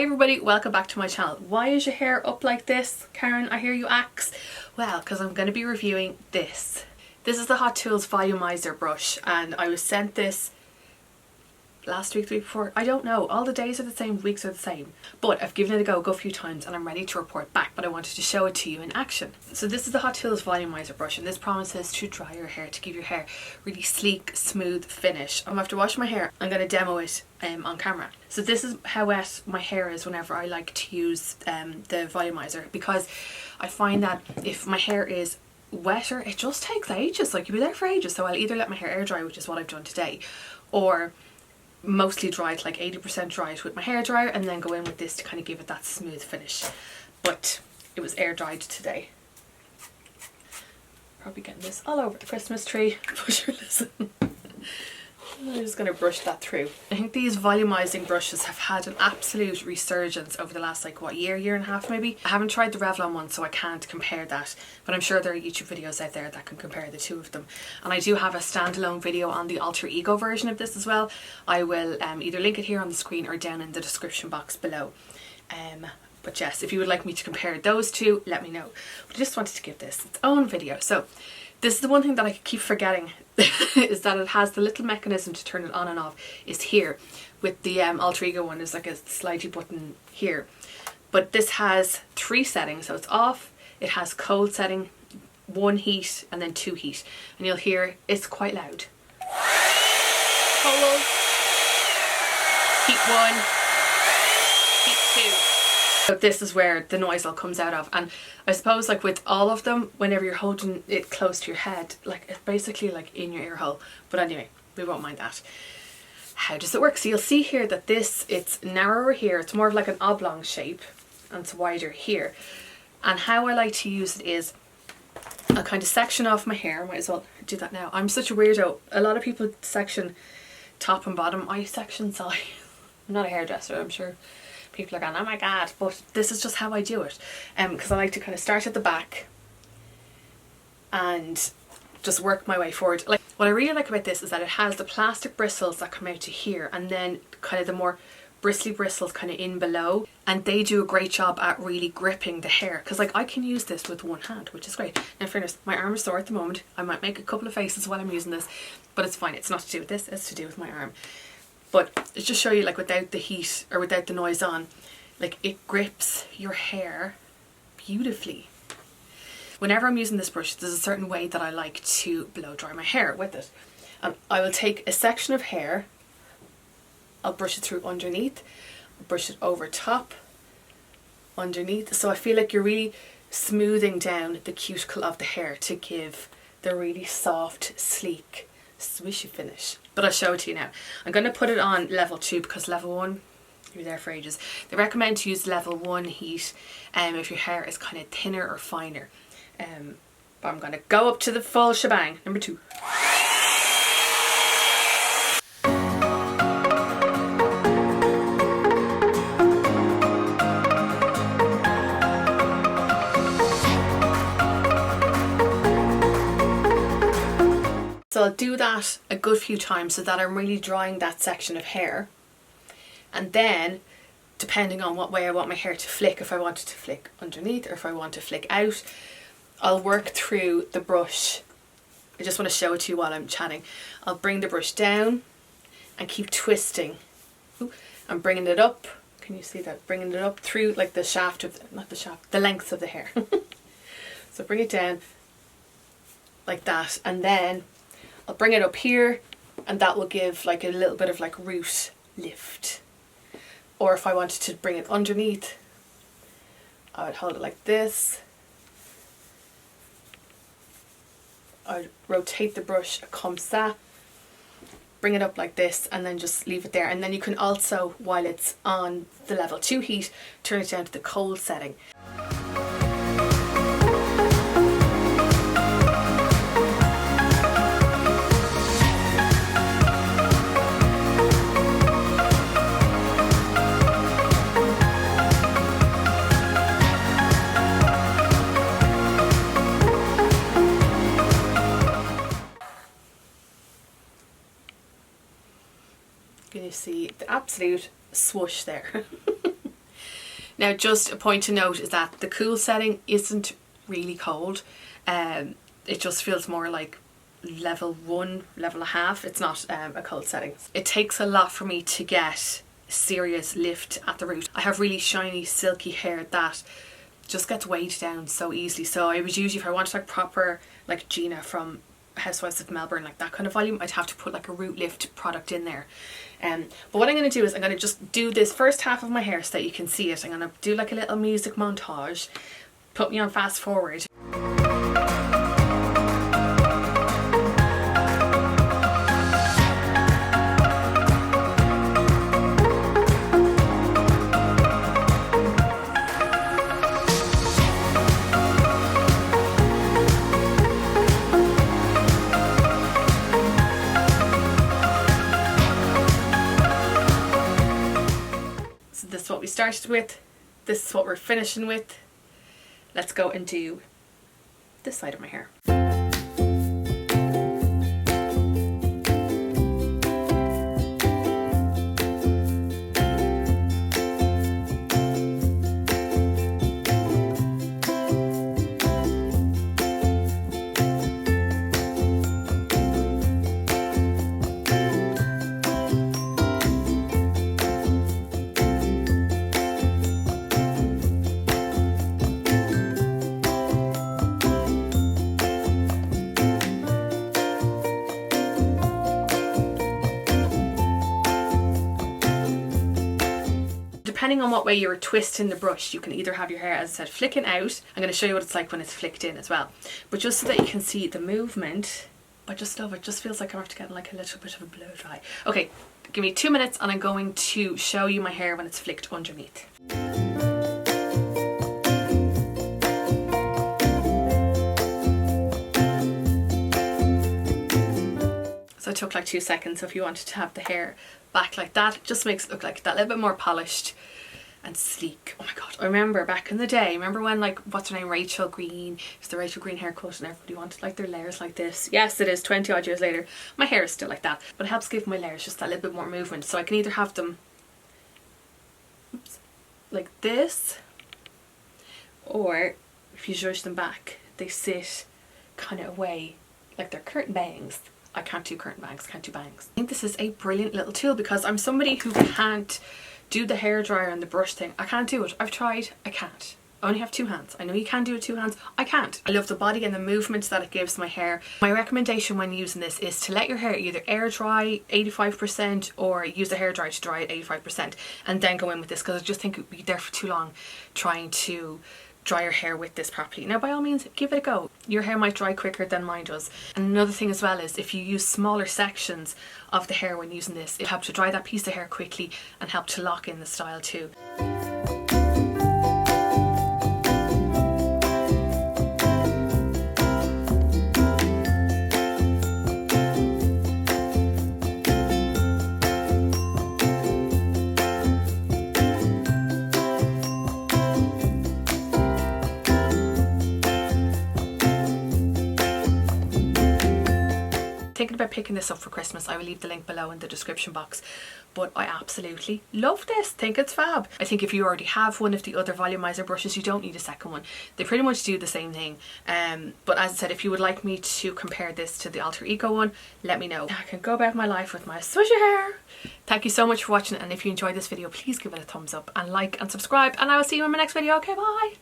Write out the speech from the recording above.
everybody, welcome back to my channel. Why is your hair up like this, Karen? I hear you ask. Well, because I'm going to be reviewing this. This is the Hot Tools Volumiser Brush, and I was sent this last week, the week before. I don't know. All the days are the same, weeks are the same. But I've given it a go a few times and I'm ready to report back, but I wanted to show it to you in action. So this is the Hot Tools Volumiser Brush, and this promises to dry your hair, to give your hair really sleek, smooth finish. I'm after washing my hair, I'm going to demo it on camera. So this is how wet my hair is whenever I like to use the volumizer, because I find that if my hair is wetter, it just takes ages. Like, you'll be there for ages. So I'll either let my hair air dry, which is what I've done today, or mostly dry it, like 80% dry it with my hair dryer, and then go in with this to kind of give it that smooth finish. But it was air dried today. Probably getting this all over the Christmas tree. But sure, listen. I'm just going to brush that through. I think these volumizing brushes have had an absolute resurgence over the last, like, what, year and a half maybe? I haven't tried the Revlon one, so I can't compare that, but I'm sure there are YouTube videos out there that can compare the two of them. And I do have a standalone video on the alter ego version of this as well. I will either link it here on the screen or down in the description box below. But yes, if you would like me to compare those two, let me know. But I just wanted to give this its own video. So this is the one thing that I keep forgetting is that it has the little mechanism to turn it on and off is here. With the alter ego one, there's like a slidey button here. But this has 3 settings, so it's off, it has cold setting, 1 heat, and then 2 heat. And you'll hear it's quite loud. Cold, heat 1, heat 2. So this is where the noise all comes out of, and I suppose, like, with all of them, whenever you're holding it close to your head, like, it's basically like in your ear hole. But anyway, we won't mind that. How does it work? So you'll see here that it's narrower here, it's more of like an oblong shape, and it's wider here. And how I like to use it is I'll kind of section off my hair. Might as well do that now. I'm such a weirdo. A lot of people section top and bottom. I section side. I'm not a hairdresser, I'm sure people are going, oh my god, but this is just how I do it, because I like to kind of start at the back and just work my way forward. Like, what I really like about this is that it has the plastic bristles that come out to here, and then kind of the more bristly bristles kind of in below, and they do a great job at really gripping the hair, because, like, I can use this with one hand, which is great. Now, in fairness, my arm is sore at the moment. I might make a couple of faces while I'm using this, but it's fine. It's not to do with this, it's to do with my arm. But it's just show you, like, without the heat or without the noise on, like, it grips your hair beautifully. Whenever I'm using this brush, there's a certain way that I like to blow dry my hair with it. And I will take a section of hair, I'll brush it through underneath, brush it over top, underneath. So I feel like you're really smoothing down the cuticle of the hair to give the really soft, sleek, swishy finish. But I'll show it to you now. I'm going to put it on level 2 because level 1, you're there for ages. They recommend to use level 1 heat if your hair is kind of thinner or finer. But I'm going to go up to the full shebang, number 2. So I'll do that a good few times so that I'm really drying that section of hair. And then, depending on what way I want my hair to flick, if I want it to flick underneath or if I want to flick out, I'll work through the brush. I just want to show it to you while I'm chatting. I'll bring the brush down and keep twisting. Ooh, I'm bringing it up. Can you see that? Bringing it up through, like, the shaft of, not the shaft, the length of the hair. So bring it down like that, and then I'll bring it up here, and that will give, like, a little bit of, like, root lift. Or if I wanted to bring it underneath, I would hold it like this. I would rotate the brush comme ça, bring it up like this, and then just leave it there. And then you can also, while it's on the level 2 heat, turn it down to the cold setting. You see the absolute swoosh there. Now just a point to note is that the cool setting isn't really cold. It just feels more like level 1, level 1/2. It's not a cold setting. It takes a lot for me to get serious lift at the root. I have really shiny silky hair that just gets weighed down so easily, so I would usually, if I wanted like proper like Gina from Housewives of Melbourne, like that kind of volume, I'd have to put like a root lift product in there. But what I'm going to do is I'm going to just do this first half of my hair so that you can see it. I'm going to do like a little music montage. Put me on fast forward. This is what we started with, this is what we're finishing with. Let's go and do this side of my hair. Depending on what way you're twisting the brush, you can either have your hair, as I said, flicking out. I'm going to show you what it's like when it's flicked in as well. But just so that you can see the movement, I just love it. Just feels like I'm after getting like a little bit of a blow dry. Okay, give me 2 minutes and I'm going to show you my hair when it's flicked underneath. So it took like 2 seconds. So if you wanted to have the hair back like that, it just makes it look like that little bit more polished and sleek. Oh my god, I remember back in the day, remember when like, what's her name, Rachel Green, it's the Rachel Green haircut and everybody wanted like their layers like this. Yes, it is 20 odd years later, my hair is still like that, but it helps give my layers just that little bit more movement. So I can either have them like this, or if you zhuzh them back, they sit kind of away like they're curtain bangs. I can't do curtain bangs, can't do bangs. I think this is a brilliant little tool because I'm somebody who can't do the hairdryer and the brush thing. I can't do it. I've tried, I can't. I only have 2 hands. I know you can do it 2 hands. I can't. I love the body and the movements that it gives my hair. My recommendation when using this is to let your hair either air dry 85% or use the hairdryer to dry it 85% and then go in with this, because I just think it would be there for too long trying to dry your hair with this properly. Now by all means give it a go. Your hair might dry quicker than mine does. And another thing as well is if you use smaller sections of the hair when using this, it helps to dry that piece of hair quickly and help to lock in the style too. Thinking about picking this up for Christmas. I will leave the link below in the description box, but I absolutely love this. Think it's fab. I think if you already have one of the other volumizer brushes, you don't need a second one. They pretty much do the same thing, but as I said, if you would like me to compare this to the Alter Ego one, let me know. I can go about my life with my swishy hair. Thank you so much for watching, and if you enjoyed this video, please give it a thumbs up and like and subscribe, and I will see you in my next video. Okay, bye.